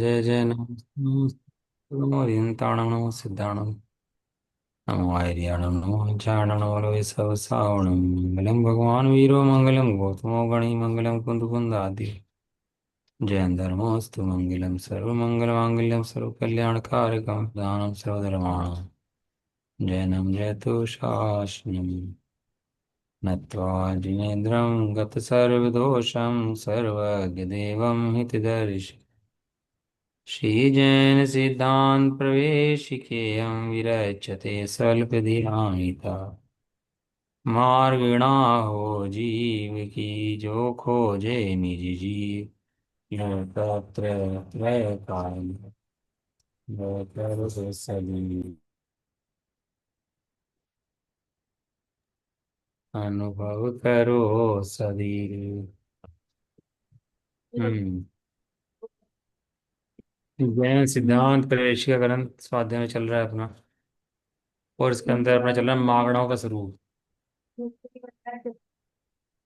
जय जय नमो सिद्धाणं नमो आर्याणं नमो चारणं नमो सब सावणं मंगलम भगवान वीरो मंगलम गौतमो गणी मंगलम कुंद कुंदादि जय धर्मोस्तु मंगलम सर्वमंगल मांगल्यम सर्व कल्याणकारकं दानं सर्वधर्माणां जयनं जयतु शासनम् नत्वा जिनेन्द्रं गतसर्वदोषं सर्वज्ञदेवं हितदर्शि श्रीजैन सिद्धांत प्रवेशिकेयं विरच्यते स्वल्पधिहानिता मार्गिणा जीव की जो खोजे निज जीव तत्र त्रय काल सदी अनुभव करो सदीर। हम्म। जैन सिद्धांत प्रवेशिका ग्रंथ स्वाध्याय में चल रहा है अपना। और इसके अंदर अपना चल रहा है मागणाओं का स्वरूप।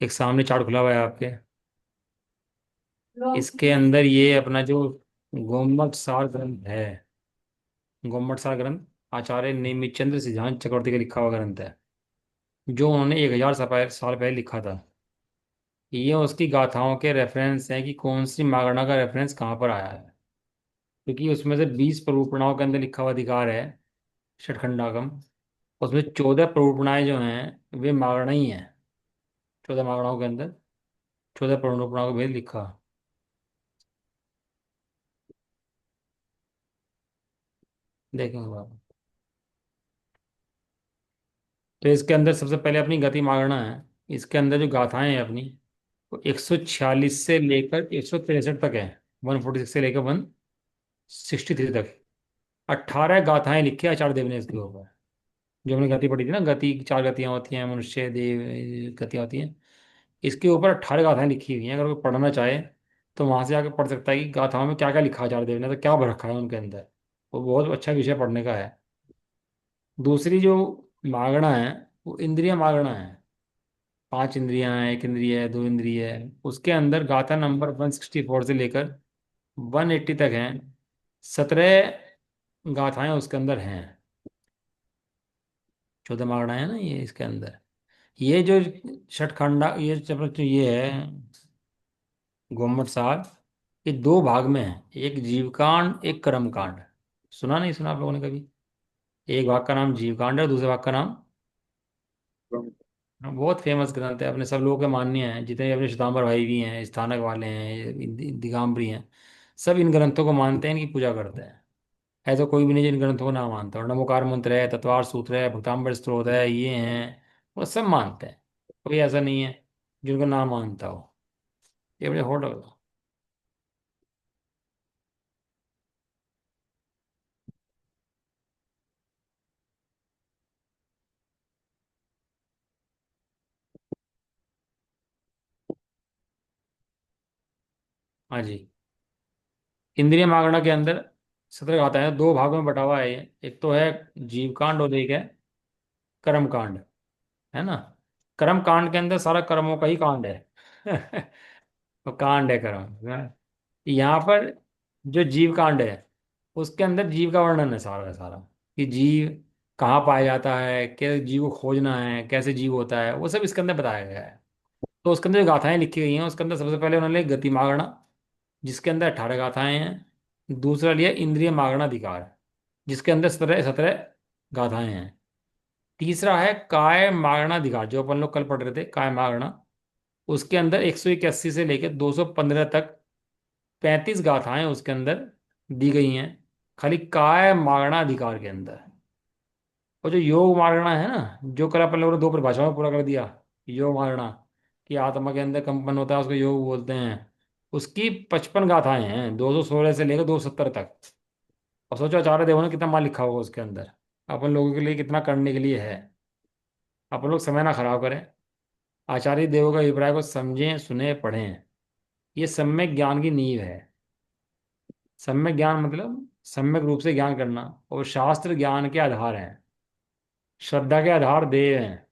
एक सामने चार्ट खुला हुआ है आपके। इसके अंदर ये अपना जो गोमक सार ग्रंथ है, गोमट सार ग्रंथ आचार्य नेमिचंद्र सिद्धांत चक्रवर्ती का लिखा हुआ ग्रंथ है, जो उन्होंने 1000 साल पहले लिखा था। ये उसकी गाथाओं के रेफरेंस हैं कि कौन सी मागणा का रेफरेंस कहाँ पर आया है, क्योंकि उसमें से 20 प्ररूपणाओं के अंदर लिखा हुआ अधिकार है षटखंडागम। उसमें 14 प्ररूपणाएं जो हैं वे मागणा ही हैं। 14 मागणाओं के अंदर 14 प्ररूपणाओं का भेद लिखा। देखेंगे आप। तो इसके अंदर सबसे पहले अपनी गति मागना है। इसके अंदर जो गाथाएं हैं अपनी, वो 146 से लेकर 163 तक है। 146 से लेकर 163 तक 18 गाथाएं लिखी है आचार्य देव ने इसके ऊपर। जो हमने गति पढ़ी थी ना, गति की 4 गतियां होती हैं, मनुष्य देव गतियां होती हैं। इसके ऊपर 18 गाथाएं लिखी हुई हैं। अगर कोई पढ़ना चाहे तो वहां से आके पढ़ सकता है कि गाथाओं में क्या क्या लिखा है आचार्य देव ने, तो क्या भर रखा है उनके अंदर। वो बहुत अच्छा विषय पढ़ने का है। दूसरी जो मागणा है वो इंद्रिय मागणा है। 5 इंद्रियां हैं, एक इंद्रिय है, 2 इंद्रिय है। उसके अंदर गाथा नंबर 164 से लेकर 180 तक हैं। 17 गाथाएं उसके अंदर हैं। 14 मागणा है ना ये इसके अंदर। ये जो छठखंडा, ये चैप्टर ये है गोमट सार, ये 2 भाग में है। एक जीवकांड, एक कर्मकांड। सुना नहीं सुना आप लोगों ने कभी? एक भाग का नाम जीवकांड है, दूसरे भाग का नाम। हाँ, बहुत फेमस ग्रंथ है, अपने सब लोगों के मान्य हैं। जितने भी अपने श्वेतांबर भाई भी हैं, स्थानक वाले हैं, दिगंबरी हैं, सब इन ग्रंथों को मानते हैं, इनकी पूजा करते हैं। ऐसा कोई भी नहीं जो इन ग्रंथों को ना मानता। और नमोकार मंत्र है, तत्वार सूत्र है, भक्तांबर स्तोत्र है, ये हैं, वो सब मानते हैं। कोई ऐसा नहीं है जिनको ना मानता हो। ये बड़े होटल। हाँ जी। इंद्रिय मागना के अंदर 17 आता है, 2 भागों में बटा हुआ है ये। एक तो है जीवकांड और एक है कर्मकांड, है ना। कर्म कांड के अंदर सारा कर्मों का ही कांड है। वो कांड है कर्म, यहाँ पर जो जीव कांड है उसके अंदर जीव का वर्णन है सारा का सारा। कि जीव कहाँ पाया जाता है, कैसे जीव को खोजना है, कैसे जीव होता है, वो सब इसके अंदर बताया गया है। तो उसके अंदर जो गाथाएं लिखी गई हैं उसके अंदर सबसे पहले उन्होंने गति मागना, जिसके अंदर 18 गाथाएं हैं। दूसरा लिया इंद्रिय मागना अधिकार, जिसके अंदर 17 गाथाएं हैं। तीसरा है काय मागना अधिकार, जो अपन लोग कल पढ़ रहे थे, काय मागना। उसके अंदर 181 से लेकर 215 तक 35 गाथाएं उसके अंदर दी गई हैं, खाली काय मागना अधिकार के अंदर। और जो योग मागना है ना, जो कल अपन लोगों ने 2 परिभाषाओं में पूरा कर दिया। योग मागना कि आत्मा के अंदर कंपन होता है, उसको योग बोलते हैं। उसकी 55 गाथाएं हैं, 216 से लेकर 270 तक। और सोचो आचार्य देव ने कितना माल लिखा होगा उसके अंदर, अपन लोगों के लिए कितना करने के लिए है। अपन लोग समय ना खराब करें, आचार्य देवों का अभिप्राय को समझें, सुने, पढ़ें। ये सम्यक ज्ञान की नींव है। सम्यक ज्ञान मतलब सम्यक रूप से ज्ञान करना। और शास्त्र ज्ञान के आधार हैं, श्रद्धा के आधार देव हैं,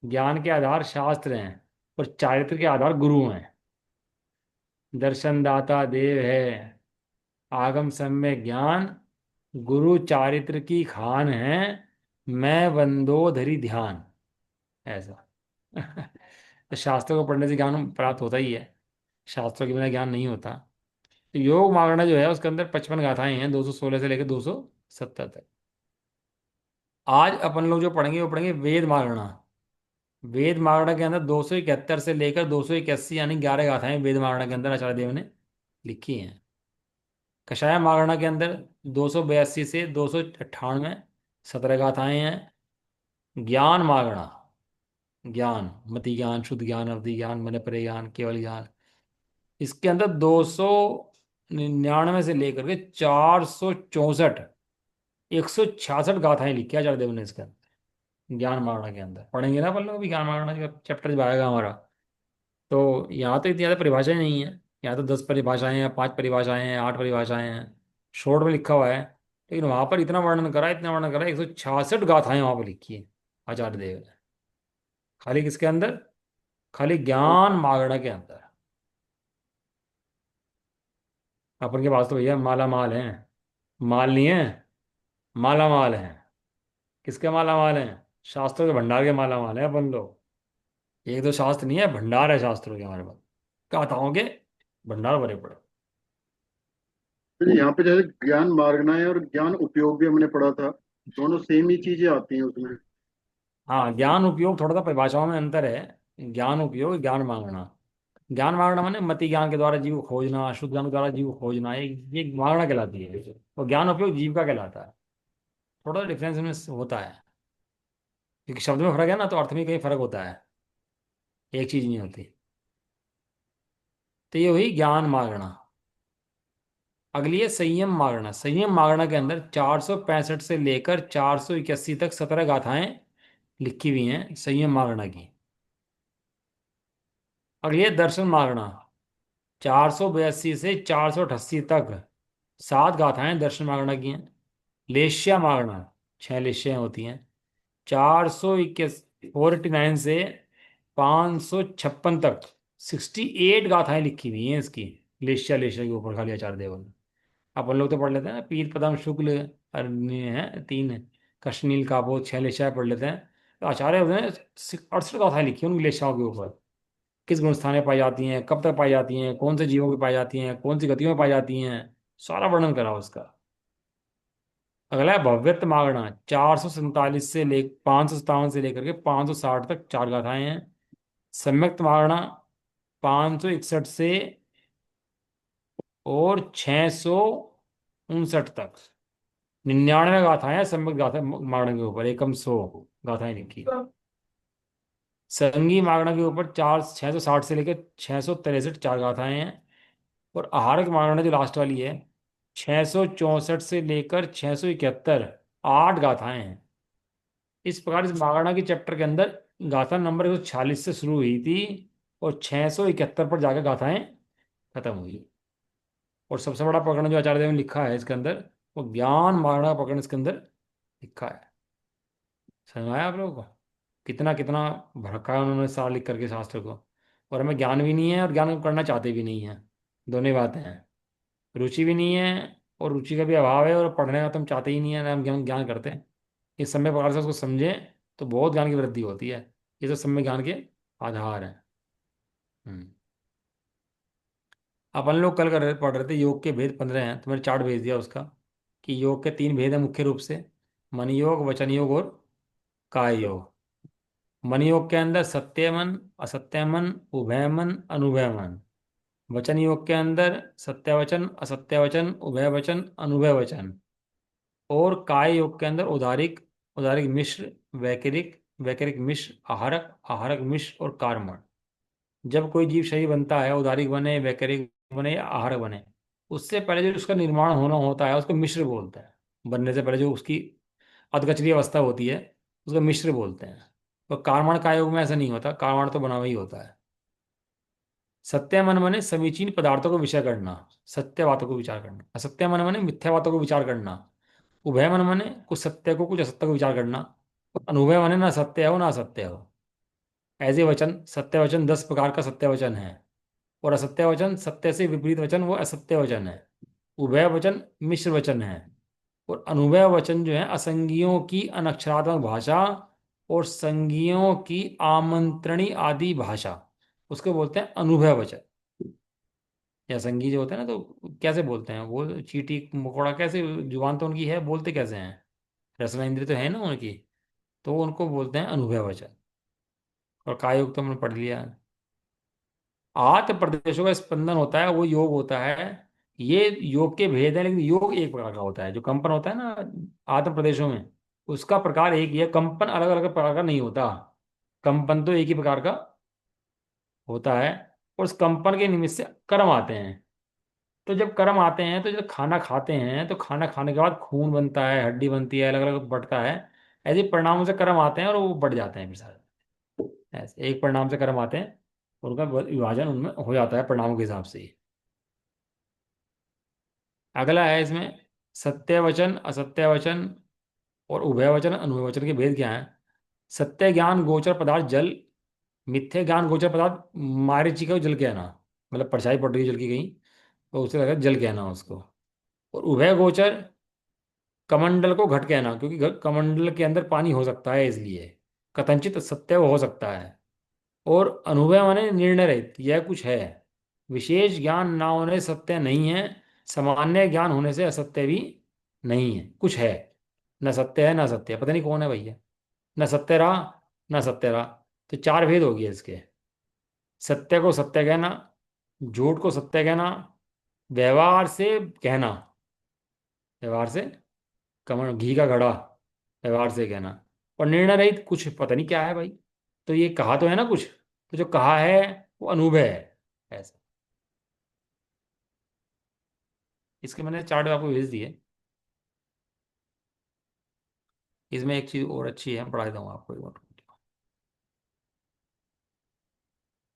ज्ञान के आधार शास्त्र हैं, और चारित्र के आधार गुरु हैं। दर्शन दाता देव है, आगम सम्य ज्ञान, गुरु चारित्र की खान है, मैं बंदोदरी ध्यान। ऐसा। तो शास्त्रों को पढ़ने से ज्ञान प्राप्त होता ही है, शास्त्रों के बिना ज्ञान नहीं होता। तो योग मागना जो है उसके अंदर 55 गाथाएं हैं, 216 से लेकर 270 तक। आज अपन लोग जो पढ़ेंगे वो पढ़ेंगे वेद मागना। वेद मागना के अंदर 271 से लेकर 281 यानी 11 गाथाएं वेद मागना के अंदर आचार्य देव ने लिखी हैं। कषाय मागना के अंदर 282 से 298 17 गाथाएं हैं। ज्ञान मागना, ज्ञान, मति ज्ञान, शुद्ध ज्ञान, अवधि ज्ञान, मन परे ज्ञान, केवल ज्ञान, इसके अंदर 299 से लेकर के 464, 166 गाथाएं लिखी है आचार्य देव ने इसके अंदर। ज्ञान मागना के अंदर पढ़ेंगे ना अपन लोग भी, ज्ञान मागना का चैप्टर जब आएगा हमारा। तो यहाँ तो इतनी ज़्यादा परिभाषाएं नहीं है। यहाँ तो 10 परिभाषाएं हैं, 5 परिभाषाएं हैं, 8 परिभाषाएं हैं, शॉर्ट में लिखा हुआ है। लेकिन वहां पर इतना वर्णन करा, इतना वर्णन करा, 166 गाथाएं वहां पर लिखी है आचार्य देव ने। खाली किसके अंदर? खाली ज्ञान मागना के अंदर। अपन के पास तो भैया माला माल है, माल नहीं है, माला माल है। किसके माला माल है? शास्त्रों के भंडार के माला माल है अपन लोग। एक दो शास्त्र नहीं है, भंडार है शास्त्रों के हमारे पास, गाथाओं के भंडार भरे पड़े। तो यहाँ पे जैसे ज्ञान मार्गना है और ज्ञान उपयोग भी हमने पढ़ा था, दोनों सेम ही चीजें आती हैं उसमें। हाँ, ज्ञान उपयोग थोड़ा सा परिभाषाओं में अंतर है। ज्ञान उपयोग, ज्ञान मांगना। ज्ञान मांगना माने मति ज्ञान के द्वारा जीव को खोजना, शुद्ध ज्ञान के द्वारा जीव को खोजना, ये मांगना कहलाती है। और ज्ञान उपयोग जीव का कहलाता है। थोड़ा डिफरेंस इनमें होता है, क्योंकि शब्द में फर्क है ना, तो अर्थ में कहीं फर्क होता है, एक चीज नहीं होती। तो ये हुई ज्ञान मांगना। अगली है संयम मांगना। संयम मांगना के अंदर 465 से लेकर 481 तक 17 गाथाएं लिखी हुई हैं संयम मांगना की। अगली है दर्शन मांगना। 482 से 488 तक 7 गाथाएं दर्शन मागना की हैं। लेश्या मागना, 6 लेश्याएं होती हैं। 421 489 से 556 तक 68 गाथाएं लिखी हुई हैं इसकी। लेश्या, लेश्या के ऊपर खाली आचार्य देव ने। अपन लोग तो पढ़ लेते हैं ना, पीर पदम शुक्ल अन्य है 3, कृष्णनील काबोध, 6 लेश्याएं पढ़ लेते हैं। तो आचार्य ने 68 गाथाएं लिखी हैं उन लेश्याओं के ऊपर। किस गुण स्थान में पाई जाती हैं, कब तक पाई जाती हैं, कौन से जीवों में पाई जाती हैं, कौन सी गतियों में पाई जाती हैं, सारा वर्णन करा उसका। अगला है भव्यत्व मागना। 447 से ले 557 से लेकर के 560 तक 4 गाथाएं हैं। सम्यक्त मागना 561 से और 659 तक 99 गाथाएं हैं सम्यक्त गाथा मागना के ऊपर, एकम 100 गाथाएं लिखी। संगी मागना के ऊपर 660 से लेकर 663 4 गाथाएं हैं। और आहारक मागना जो लास्ट वाली है, 664 से लेकर 671 8 गाथाएं हैं। इस प्रकार इस मागना की चैप्टर के अंदर गाथा नंबर 146 से शुरू हुई थी और 671 पर जाकर गाथाएं खत्म हुई। और सबसे बड़ा प्रकरण जो आचार्य देव ने लिखा है इसके अंदर, वो ज्ञान मागना का प्रकरण इसके अंदर लिखा है। समझ में आया आप लोगों को? कितना कितना भड़का है उन्होंने सार लिख करके शास्त्र को। और हमें ज्ञान भी नहीं है और ज्ञान को करना चाहते भी नहीं है, दोनों ही बातें हैं। रुचि भी नहीं है और रुचि का भी अभाव है, और पढ़ने का तो हम चाहते ही नहीं है ना, हम ज्ञान ज्ञान करते हैं। इस समय प्रकार से उसको समझें तो बहुत ज्ञान की वृद्धि होती है। ये सब समय ज्ञान के आधार हैं। हम्म। अपन लोग कल पढ़ रहे थे योग के भेद 15 हैं, तो मैंने चार्ट भेज दिया उसका, कि योग के 3 भेद हैं मुख्य रूप से। मन योग, वचन योग और काय योग। मन योग के अंदर सत्य मन, असत्य मन, उभय मन, अनुभय मन। वचन योग के अंदर सत्य वचन, असत्य वचन, उभय वचन, अनुभय वचन। और काय योग के अंदर उदारिक, उदारिक मिश्र, वैकरिक, वैकरिक मिश्र, आहारक, आहारक मिश्र और कार्मण। जब कोई जीव शरीर बनता है, उदारिक बने, वैकरिक बने या आहारक बने, उससे पहले जो उसका निर्माण होना होता है उसको मिश्र बोलते हैं। बनने से पहले जो उसकी अधकचरी अवस्था होती है उसको मिश्र बोलते हैं। तो कार्मण काय योग में ऐसा नहीं होता, कार्मण तो बना हुआ ही होता है। सत्य मन मने समीचीन पदार्थों को विषय करना, सत्य बातों को विचार करना। असत्य मन मने मिथ्या बातों को विचार करना। उभय मन मने कुछ सत्य को कुछ असत्य को विचार करना। अनुभव मने ना सत्य हो ना असत्य हो। ऐसे वचन, सत्य वचन 10 प्रकार का सत्य वचन है, और असत्य वचन, सत्य से विपरीत वचन, वो असत्य वचन है। उभय वचन मिश्र वचन है, और अनुभय वचन जो है असंगियों की अनक्षरात्मक भाषा और संगियों की आमंत्रणी आदि भाषा, उसको बोलते हैं अनुभय वचन। या संगी जो होते हैं ना, तो कैसे बोलते हैं वो, चींटी मकोड़ा कैसे, जुबान तो उनकी है, बोलते कैसे हैं, रसना इंद्रिय तो है ना उनकी, तो उनको बोलते हैं अनुभय वचन। और कायोग तो हमने पढ़ लिया। आठ प्रदेशों का स्पंदन होता है वो योग होता है। ये योग के भेद है, लेकिन योग एक प्रकार का होता है, जो कंपन होता है ना आत्म प्रदेशों में, उसका प्रकार एक ही है, कंपन अलग अलग प्रकार का नहीं होता। कंपन तो एक ही प्रकार का होता है, और उस कंपन के निमित्त से कर्म आते हैं। तो जब कर्म आते हैं, तो जब खाना खाते हैं, तो खाना खाने के बाद खून बनता है, हड्डी बनती है, अलग अलग बढ़ता है। ऐसे परिणामों से कर्म आते हैं और वो बढ़ जाते हैं फिर सारे। ऐसे एक परिणाम से कर्म आते हैं, उनका विभाजन उनमें हो जाता है परिणामों के हिसाब से ही। अगला है इसमें, सत्य वचन असत्य वचन और उभय वचन अनुभव वचन के भेद क्या है। सत्य ज्ञान गोचर पदार्थ जल, मिथ्या ज्ञान गोचर पदार्थ मारीची का जल कहना, मतलब परछाई पड़ रही है जल की कहीं, तो उसे लगा जल कहना उसको। और उभय गोचर कमंडल को घट कहना, क्योंकि कमंडल के अंदर पानी हो सकता है, इसलिए कथनचित सत्य वो हो सकता है। और अनुभव माने निर्णय रहित, यह कुछ है, विशेष ज्ञान ना होने से सत्य नहीं है, सामान्य ज्ञान होने से असत्य भी नहीं है, कुछ है। न सत्य है ना सत्य, पता नहीं कौन है भैया। न सत्य रहा, न सत्य रहा। तो चार भेद हो गए इसके। सत्य को सत्य कहना, झूठ को सत्य कहना, व्यवहार से कहना, व्यवहार से, कमर घी का घड़ा, व्यवहार से कहना, और निर्णय रहित कुछ पता नहीं क्या है भाई। तो ये कहा तो है ना कुछ, तो जो कहा है वो अनुभव है, ऐसा। इसके मैंने चार्ट आपको भेज दिए। इसमें एक चीज और अच्छी है, पढ़ा देता हूँ आपको एक बार।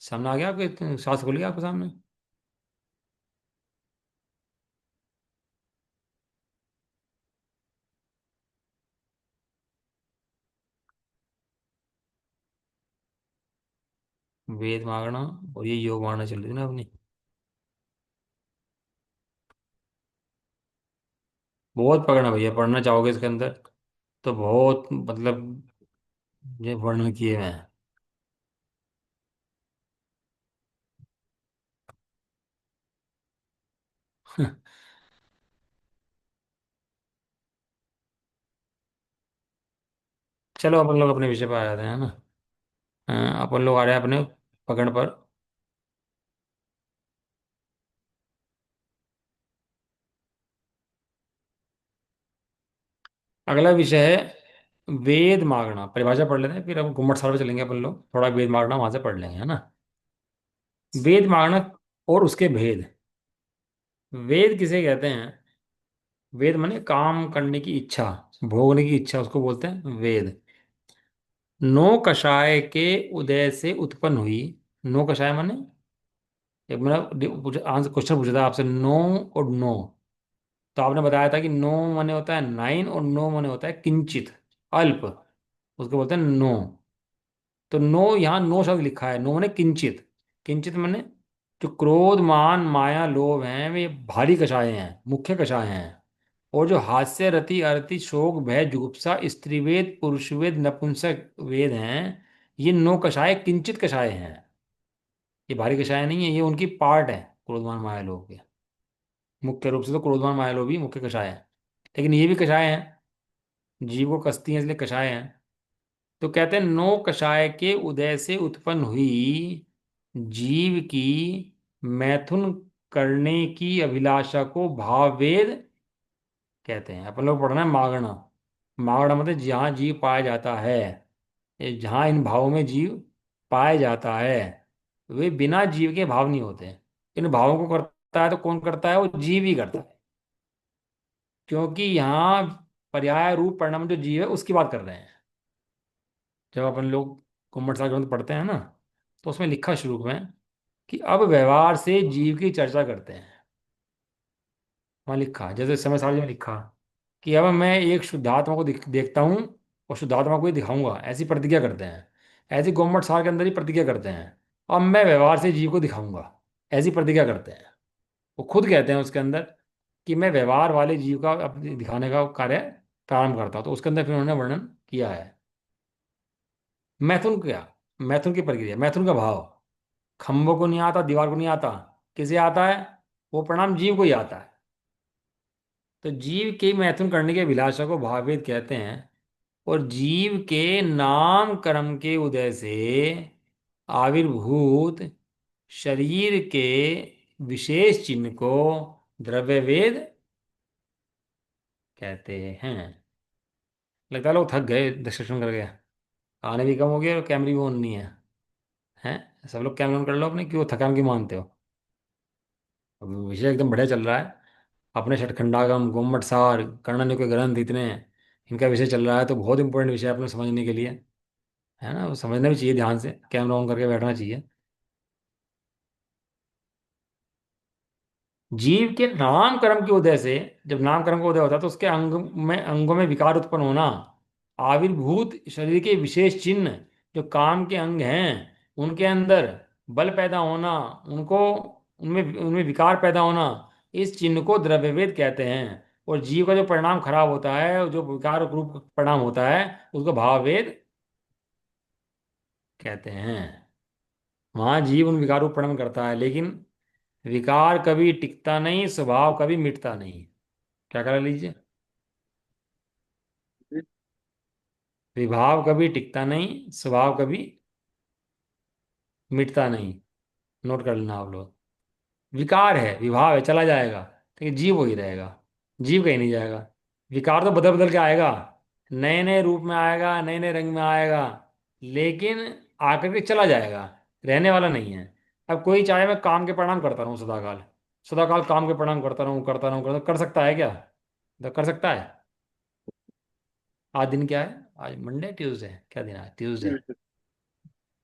सामने आ गया आपके, सांस खुल गया आपके सामने। वेद मांगना, और ये योग मांगना चल रही थी ना अपनी। बहुत पढ़ना भैया, पढ़ना चाहोगे इसके अंदर तो बहुत, मतलब ये वर्णन किए हुए हैं। चलो अपन लोग अपने विषय पर आ जाते हैं ना। अपन लोग आ रहे हैं अपने पकड़ पर। अगला विषय है वेद मागना। परिभाषा पढ़ लेते हैं, फिर अब घुम्मट सार पे चलेंगे अपन लोग, थोड़ा वेद मागना वहां से पढ़ लेंगे, है ना। वेद मागना और उसके भेद। वेद किसे कहते हैं। वेद माने काम करने की इच्छा, भोगने की इच्छा, उसको बोलते हैं वेद। नो कषाय के उदय से उत्पन्न हुई। नो कषाय माने, एक मैंने आंसर क्वेश्चन पूछा था आपसे, नो और नो, तो आपने बताया था कि नो माने होता है नाइन, और नो माने होता है किंचित, अल्प, उसको बोलते हैं नो। तो नो, यहाँ नो शब्द लिखा है, नो माने किंचित। किंचित माने जो क्रोध मान माया लोभ हैं, वे भारी कषाय हैं, मुख्य कषाय हैं। और जो हास्य रति अरति शोक भय जुगुप्सा स्त्रीवेद पुरुषवेद नपुंसक वेद हैं, ये नो कषाय किंचित कषाय हैं। ये भारी कषाय नहीं है, ये उनकी पार्ट है, क्रोधमान माया लोभ के। मुख्य रूप से तो क्रोधमान माया लोभ ही मुख्य कषाय है, लेकिन ये भी कषाय हैं, जीव को कसती हैं इसलिए कषाय हैं। तो कहते हैं नो कषाय के उदय से उत्पन्न हुई जीव की मैथुन करने की अभिलाषा को भाववेद कहते हैं। अपन लोग पढ़ना है मागना। मागना मतलब जहाँ जीव पाया जाता है, ये जहाँ इन भावों में जीव पाया जाता है, वे बिना जीव के भाव नहीं होते। इन भावों को करता है तो कौन करता है, वो जीव ही करता है, क्योंकि यहाँ पर्याय रूप परिणाम जो जीव है उसकी बात कर रहे हैं। जब अपन लोग कुम्मट सागर ग्रंथ पढ़ते हैं ना, तो उसमें लिखा शुरू में कि अब व्यवहार से जीव की चर्चा करते हैं। वहाँ लिखा, जैसे समय सारणी में लिखा कि अब मैं एक शुद्धात्मा को देखता हूँ और शुद्धात्मा को ही दिखाऊंगा, ऐसी प्रतिज्ञा करते हैं। ऐसी गोमट सार के अंदर ही प्रतिज्ञा करते हैं, अब मैं व्यवहार से जीव को दिखाऊंगा, ऐसी प्रतिज्ञा करते हैं। वो खुद कहते हैं उसके अंदर कि मैं व्यवहार वाले जीव का अपने दिखाने का कार्य प्रारंभ करता हूँ। तो उसके अंदर फिर उन्होंने वर्णन किया है मैथुन क्या, मैथुन की प्रक्रिया, मैथुन का भाव। खम्भों को नहीं आता, दीवार को नहीं आता, किसे आता है? वो परिणाम जीव को ही आता है। तो जीव के मैथुन करने के अभिलाषा को भाववेद कहते हैं। और जीव के नाम कर्म के उदय से आविर्भूत शरीर के विशेष चिन्ह को द्रव्यवेद कहते हैं। लगता है लोग थक गए डिस्कशन करके, आने भी कम हो गया और कैमरे भी ऑन नहीं है। हैं, सब लोग कैमरा ऑन कर लो अपने, क्यों थकान क्यों मानते हो? अब विषय एकदम बढ़िया चल रहा है। अपने षटखंडागम, गोमट सार, कर्णन के ग्रंथ इतने हैं, इनका विषय चल रहा है, तो बहुत इंपॉर्टेंट विषय है अपने समझने के लिए। है ना, वो समझना भी चाहिए, ध्यान से कैमरा ऑन करके बैठना चाहिए। जीव के नाम कर्म के उदय से, जब नाम कर्म का उदय होता है तो उसके अंगों में विकार उत्पन्न होना, आविर्भूत शरीर के विशेष चिन्ह, जो काम के अंग हैं उनके अंदर बल पैदा होना, उनको उनमें उनमें विकार पैदा होना, इस चिन्ह को द्रव्यवेद कहते हैं। और जीव का जो परिणाम खराब होता है, जो विकार रूप परिणाम होता है, उसको भाववेद कहते हैं। वहां जीव उन विकारों को परिणाम करता है, लेकिन विकार कभी टिकता नहीं, स्वभाव कभी मिटता नहीं। क्या कर लीजिए, विभाव कभी टिकता नहीं, स्वभाव कभी मिटता नहीं। नोट कर लेना आप लोग। विकार है, विभाव है, चला जाएगा, लेकिन जीव वही रहेगा। जीव कहीं नहीं जाएगा। विकार तो बदल बदल के आएगा, नए नए रूप में आएगा, नए नए रंग में आएगा, लेकिन आकर के चला जाएगा, रहने वाला नहीं है। अब कोई चाहे मैं काम के परिणाम करता रहूं सदाकाल, सदाकाल काम के परिणाम करता रहूं, करता रहूं, कर सकता है क्या? तो कर सकता है? आज दिन क्या है? आज मंडे, ट्यूसडे, क्या दिन है? ट्यूसडे।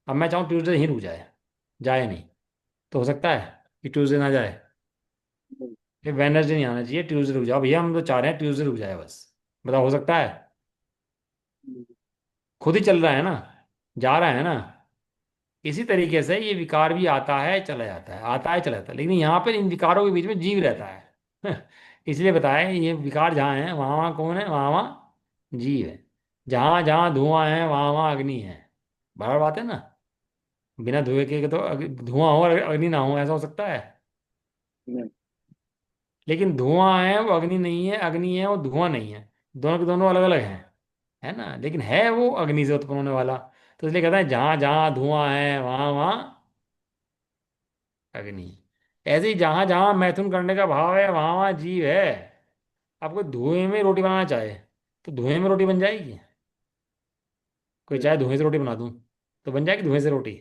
अब मैं चाहूँ ट्यूसडे ही रुक जाए, जाए नहीं, तो हो सकता है कि ट्यूसडे ना जाए? फिर वेडनेसडे नहीं आना चाहिए, ट्यूसडे रुक जाओ भैया, हम तो चाह रहे हैं ट्यूसडे रुक जाए बस। बताओ, हो सकता है? खुद ही चल रहा है ना, जा रहा है ना। इसी तरीके से ये विकार भी आता है चला जाता है, आता है चला जाता है, लेकिन यहाँ पर इन विकारों के बीच में जीव रहता है। इसलिए बताया, ये विकार जहाँ है वहाँ वहाँ कौन है? वहाँ वहाँ जीव है। जहाँ जहाँ धुआं है वहाँ वहाँ अग्नि है। बराबर बात है ना। बिना धुएं के तो धुआं हो और अग्नि ना हो, ऐसा हो सकता है? नहीं। लेकिन धुआं है वो अग्नि नहीं है, अग्नि है वो धुआं नहीं है। दोनों के दोनों अलग अलग हैं, है ना, लेकिन है वो अग्नि से उत्पन्न होने वाला। तो इसलिए कहता है जहां जहां धुआं है वहां वहां अग्नि। ऐसे ही जहां जहां मैथुन करने का भाव है वहां वहां जीव है। आपको धुएं में रोटी बनाना चाहे तो धुएं में रोटी बन जाएगी? कोई नहीं। चाहे धुएं से रोटी बना दूं तो बन जाएगी धुएं से रोटी?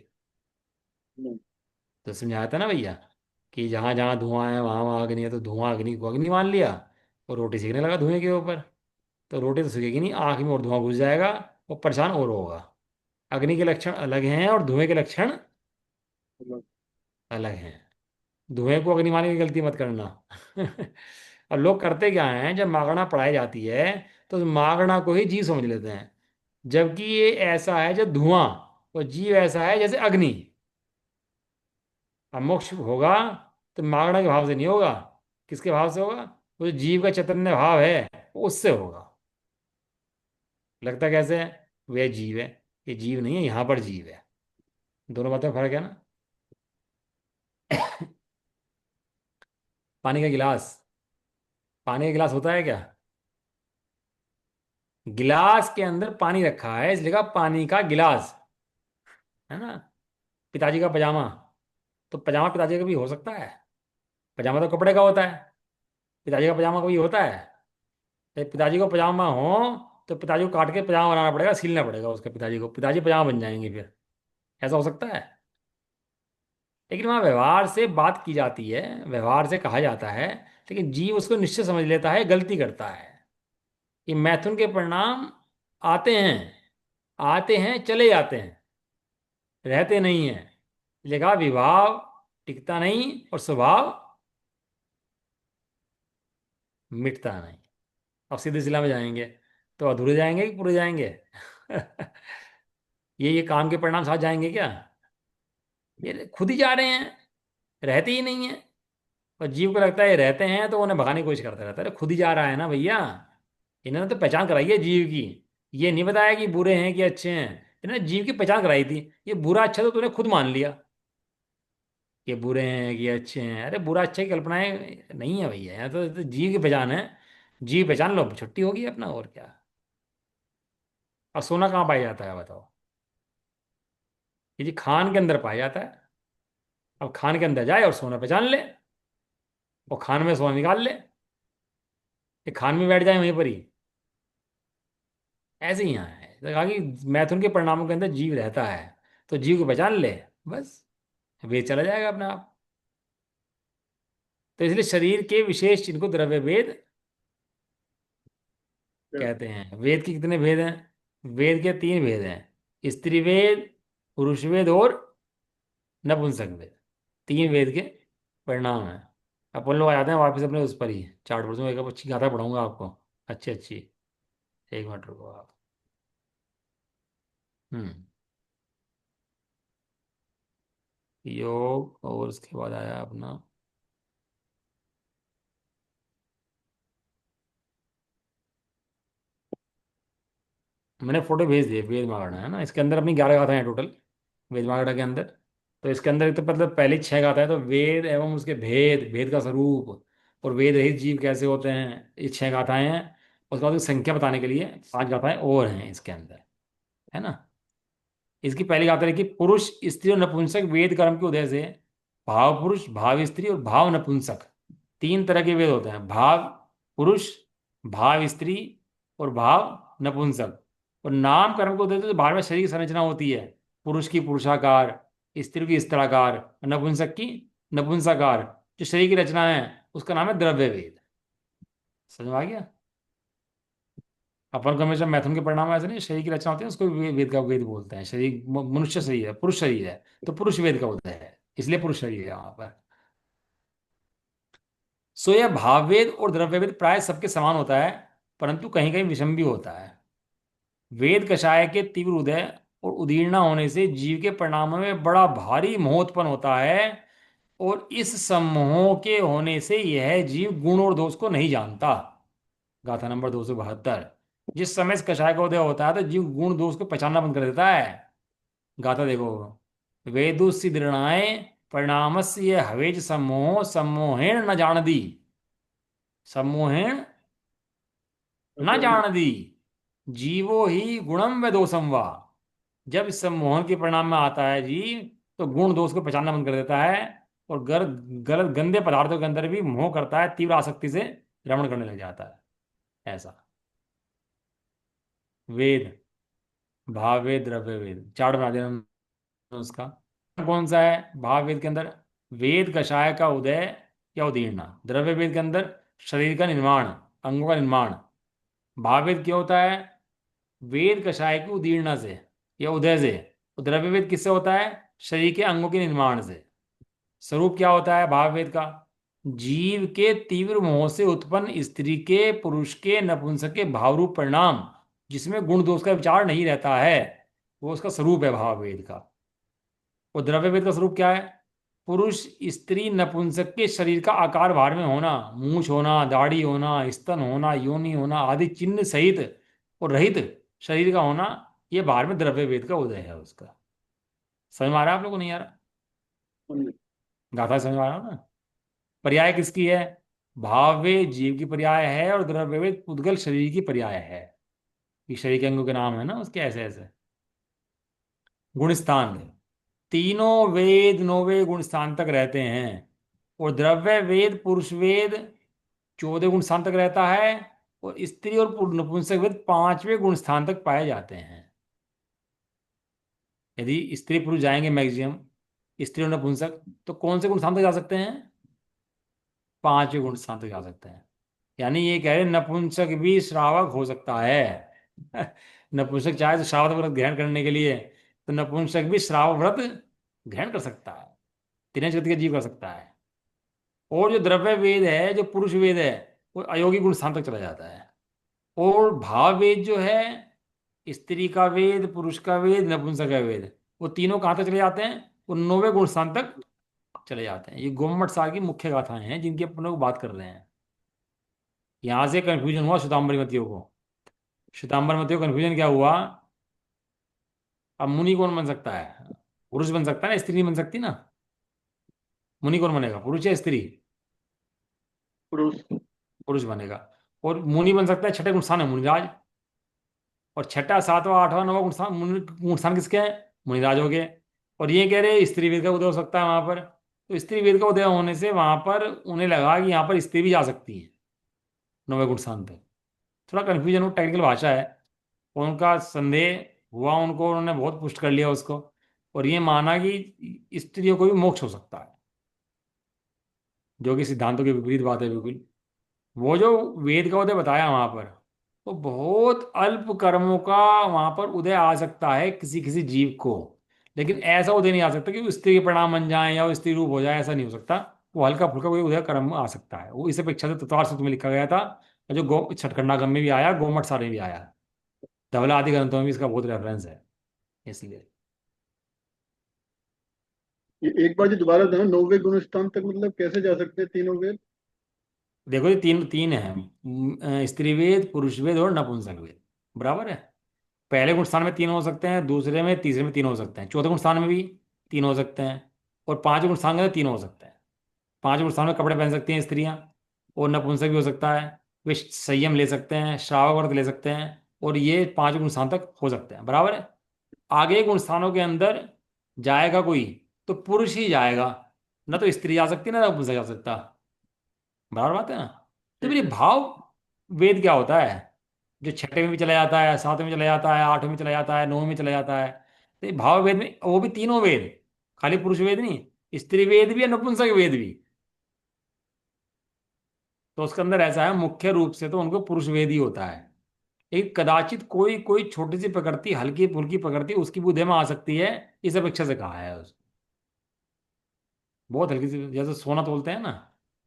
नहीं। तो समझाया था ना भैया, कि जहां जहां धुआं है वहां वहां अग्नि है, तो धुआं अग्नि को अग्नि मान लिया और रोटी सेकने लगा धुएं के ऊपर। तो रोटी तो सूखेगी नहीं, आंख में और धुआं घुस जाएगा, और परेशान और होगा। अग्नि के लक्षण अलग हैं और धुएं के लक्षण मतलब। अलग हैं। धुएं को अग्नि मानने की गलती मत करना। अब लोग करते क्या हैं, जब मागणा पढ़ाई जाती है तो मागणा को ही जीव समझ लेते हैं, जबकि ये ऐसा है जो धुआं, और जीव ऐसा है जैसे अग्नि। अब मोक्ष होगा तो मागणा के भाव से नहीं होगा, किसके भाव से होगा? वो जो जीव का चैतन्य भाव है वो उससे होगा। लगता कैसे है? वह जीव है, ये जीव नहीं है, यहाँ पर जीव है। दोनों बातों में फर्क है ना। पानी का गिलास, पानी का गिलास होता है क्या? गिलास के अंदर पानी रखा है इसलिए कहा पानी का गिलास, है ना। पिताजी का पजामा, तो पजामा पिताजी का भी हो सकता है? पजामा तो कपड़े का होता है, पिताजी का पजामा कभी होता है? यदि पिताजी को पजामा हो तो पिताजी को काट के पजामा बनाना पड़ेगा, सिलना पड़ेगा उसके पिताजी को, पिताजी पजामा बन जाएंगे फिर। ऐसा हो सकता है? लेकिन वहाँ व्यवहार से बात की जाती है, व्यवहार से कहा जाता है, लेकिन जीव उसको निश्चय समझ लेता है, गलती करता है। कि मैथुन के परिणाम आते हैं, आते हैं चले जाते हैं, रहते नहीं हैं। लिखा विभाव टिकता नहीं और स्वभाव मिटता नहीं। अब सीधे जिला में जाएंगे तो अधूरे जाएंगे कि पूरे जाएंगे? ये काम के परिणाम साथ जाएंगे क्या? ये खुद ही जा रहे हैं, रहते ही नहीं है। और जीव को लगता है ये रहते हैं तो उन्हें भगाने की कोशिश करता रहता है, अरे खुद ही जा रहा है ना भैया। इन्होंने तो पहचान कराई है जीव की। ये नहीं बताया कि बुरे हैं कि अच्छे हैं। इन्होंने जीव की पहचान कराई थी। ये बुरा अच्छा तो तूने खुद मान लिया कि बुरे हैं कि अच्छे हैं। अरे बुरा अच्छे की कल्पनाएं नहीं है भैया, यहाँ तो जीव की पहचान है। जीव पहचान लो, छुट्टी होगी अपना, और क्या। और सोना कहाँ पाया जाता है बताओ। ये जी खान के अंदर पाया जाता है। अब खान के अंदर जाए और सोना पहचान ले, और खान में सोना निकाल ले। ये खान में बैठ जाए वहीं पर ही। ऐसे ही यहाँ है, तो कहा कि मैथुन के परिणामों के अंदर जीव रहता है, तो जीव को पहचान ले, बस वेद चला जाएगा अपना आप। तो इसलिए शरीर के विशेष चिन्ह को द्रव्य वेद क्या? कहते हैं। वेद के कितने भेद हैं? वेद के 3 भेद हैं, स्त्री वेद, पुरुष वेद और नपुंसक वेद। 3 वेद के परिणाम हैं। अपन लोग आ जाते हैं वापस अपने उस पर ही, चार्ट पर एक अच्छी गाथा पढ़ाऊंगा आपको, अच्छी अच्छी। 1 मिनट रुको आप। हम्म। योग, और उसके बाद आया अपना। मैंने फोटो भेज दिए, वेद मागाना है ना, इसके अंदर अपनी 11 गाथाएं हैं टोटल, वेद मागाना के अंदर। तो इसके अंदर तो मतलब पहले 6 गाथाएं तो वेद एवं उसके भेद, भेद का स्वरूप, और वेद रहित जीव कैसे होते हैं, ये 6 गाथाएं हैं। उसके बाद उसकी संख्या बताने के लिए 5 गाथाएं और हैं इसके अंदर, है ना। इसकी पहली गाथा है कि पुरुष स्त्री और नपुंसक वेद कर्म के उदय से भाव पुरुष, भाव स्त्री और भाव नपुंसक, 3 तरह के वेद होते हैं। भाव पुरुष, भाव स्त्री और भाव नपुंसक। और नाम कर्म को उदय से भाव में शरीर की संरचना होती है। पुरुष की पुरुषाकार, स्त्री की स्त्राकार, और नपुंसक की नपुंसकार। जो शरीर की रचना है उसका नाम है द्रव्य वेद। समझ में आ गया। अपन को हमेशा मैथुन के परिणाम ऐसे नहीं, शरीर की रचना होती है उसको वेद का वेद बोलते हैं। शरीर मनुष्य शरीर है, पुरुष शरीर है, तो पुरुष वेद का उदय है, इसलिए पुरुष शरीर है वहां पर। सो यह भाववेद और द्रव्यवेद प्राय सबके समान होता है, परंतु कहीं कहीं विषम भी होता है। वेद कषाय के तीव्र उदय और उदीर्णा होने से जीव के परिणामों में बड़ा भारी मोह उत्पन्न होता है, और इस सम्मोह के होने से यह जीव गुण और दोष को नहीं जानता। गाथा नंबर 272। जिस समय इस कषाय का उदय होता है तो जीव गुण दोष को पहचानना बंद कर देता है। गाथा देखो। वेदुस्य दृढ़ाए परिणामस्य ये हवेज सम्मोह सम्मोहेण न जान दी। सम्मोहेण न अजान। जान दी। जीवो ही गुणम व दोषम वा। जब इस सम्मोहन के परिणाम में आता है जीव, तो गुण दोष को पहचानना बंद कर देता है, और गलत गंदे पदार्थों के अंदर भी मोह करता है, तीव्र आसक्ति से रमण करने लग जाता है। ऐसा वेद, भाव वेद, द्रव्य वेद, चार्ट बना देना उसका। कौन सा है भाव वेद के अंदर? वेद कषाय का उदय या उदीर्णा। द्रव्य वेद के अंदर शरीर का निर्माण, अंगों का निर्माण। भाव वेद क्या होता है? वेद कषाय की उदीर्णा से या उदय से। तो द्रव्य वेद किससे होता है? शरीर के अंगों के निर्माण से। स्वरूप क्या होता है भाव वेद का? जीव के तीव्र मोह से उत्पन्न स्त्री के, पुरुष के, नपुंसक के भाव रूप परिणाम, जिसमें गुण दोष का विचार नहीं रहता है, वो उसका स्वरूप है भाव वेद का। और द्रव्य वेद का स्वरूप क्या है? पुरुष स्त्री नपुंसक के शरीर का आकार भार में होना, मूछ होना, दाढ़ी होना, स्तन होना, योनि होना आदि चिन्ह सहित और रहित शरीर का होना, ये भार में द्रव्य वेद का उदय है उसका। समझ में आ रहा है आप लोगों को, नहीं आ रहा? गाथा समझ में आ रहा है ना। पर्याय किसकी है? भाव्य जीव की पर्याय है, और द्रव्य वेद पुद्गल शरीर की पर्याय है। ये शरीर के अंगों के नाम है ना उसके, ऐसे ऐसे। गुण स्थान, तीनों वेद 9वें गुण स्थान तक रहते हैं, और द्रव्य वेद पुरुष वेद 14 गुण स्थान तक रहता है, और स्त्री और नपुंसक वेद 5वें गुण स्थान तक पाए जाते हैं। यदि स्त्री पुरुष जाएंगे मैक्सिमम, स्त्री और नपुंसक, तो कौन से गुण स्थान तक जा सकते हैं? 5वें गुण स्थान तक जा सकते हैं। यानी ये कह रहे हैं, नपुंसक भी श्रावक हो सकता है। नपुंसक चाहे तो श्रावक व्रत ग्रहण करने के लिए, तो नपुंसक भी श्रावक व्रत ग्रहण कर सकता है, तीन गति का जीव कर सकता है। और जो द्रव्य वेद है, जो पुरुष वेद है, वो अयोगी गुण स्थान तक चला जाता है। और भाव वेद जो है, स्त्री का वेद, पुरुष का वेद, नपुंसक का वेद, वो तीनों कहाँ तक चले जाते हैं? वो 9वें गुण स्थान तक चले जाते हैं। ये गोमट सार की मुख्य गाथाएं हैं जिनकी अपन लोग बात कर रहे हैं। यहां से कंफ्यूजन हुआ श्वेतांबरी मतियों को। श्वेतांबर मतियों को कंफ्यूजन क्या हुआ? अब मुनि कौन बन सकता है? पुरुष बन सकता है ना, स्त्री नहीं बन सकती ना। मुनि कौन बनेगा, पुरुष या स्त्री? पुरुष। पुरुष बनेगा। और मुनि बन सकता है, छठे गुणस्थान है मुनिराज। और छठा सातवां आठवां नौवां गुणस्थान गुणस्थान किसके हैं? मुनिराज हो गए। और ये कह रहे स्त्री वेद का उदय हो सकता है वहां पर। तो स्त्री वेद का उदय होने से वहां पर उन्हें लगा कि यहाँ पर स्त्री भी जा सकती है नौवें गुणस्थान पे। थोड़ा कंफ्यूजन हो, टेक्निकल भाषा है। और उनका संदेह हुआ उनको, उन्होंने बहुत पुष्ट कर लिया उसको। और ये माना कि स्त्रियों को भी मोक्ष हो सकता है, जो कि सिद्धांतों के विपरीत बात है बिल्कुल। वो जो वेद का उदय बताया वहां पर, वो बहुत अल्प कर्मों का वहां पर उदय आ सकता है किसी किसी जीव को। लेकिन ऐसा उदय नहीं आ सकता कि वो स्त्री के परिणाम बन जाए या वो स्त्री रूप हो जाए, ऐसा नहीं हो सकता। वो हल्का फुल्का कोई उदय कर्म में आ सकता है। वो इस अपेक्षा से तत्वार सूत्र में लिखा गया था, जो गो छठखंडागम में भी आया, गोमट सारे में भी आया, धवला आदि ग्रंथों में भी इसका बहुत रेफरेंस है, इसलिए। ये एक बार जो दोबारा था, 9वें गुणस्थान तक मतलब कैसे जा सकते हैं तीनों वेद? देखो ये तीन तीन है, स्त्री वेद, पुरुष वेद और नपुंसक वेद। बराबर है। पहले गुण स्थान में तीन हो सकते हैं, दूसरे में तीसरे में तीन हो सकते हैं, चौथे गुण स्थान में भी तीन हो सकते हैं। और पांचवें गुण स्थान में तीन हो सकते हैं। पांचवें गुण स्थान में कपड़े पहन सकती हैं स्त्रियां। और नपुंसक भी हो सकता है। वे संयम ले सकते हैं, श्रावक व्रत ले सकते हैं। और ये पांच गुण स्थान तक हो सकते हैं, बराबर है। आगे गुण स्थानों के अंदर जाएगा कोई, तो पुरुष ही जाएगा। ना तो स्त्री जा सकती ना नपुंसक जा सकता। बराबर बात है ना। तो मेरी ठीक है। भाव वेद क्या होता है? जो छठे में भी चला जाता है, सातवें में चला जाता है, आठवें में चला जाता है, नौवें में चला जाता है। तो ये भाव वेद में वो भी तीनों वेद, खाली पुरुष वेद नहीं, स्त्री वेद भी है, नपुंसक वेद भी। तो उसके अंदर ऐसा है, मुख्य रूप से तो उनको पुरुष वेद ही होता है। एक कदाचित कोई कोई छोटी सी प्रकृति, हल्की फुल्की प्रकृति उसकी बुद्धि में आ सकती है, इस अपेक्षा से कहा है उसको। बहुत हल्की सी, जैसे सोना तोलते हैं ना,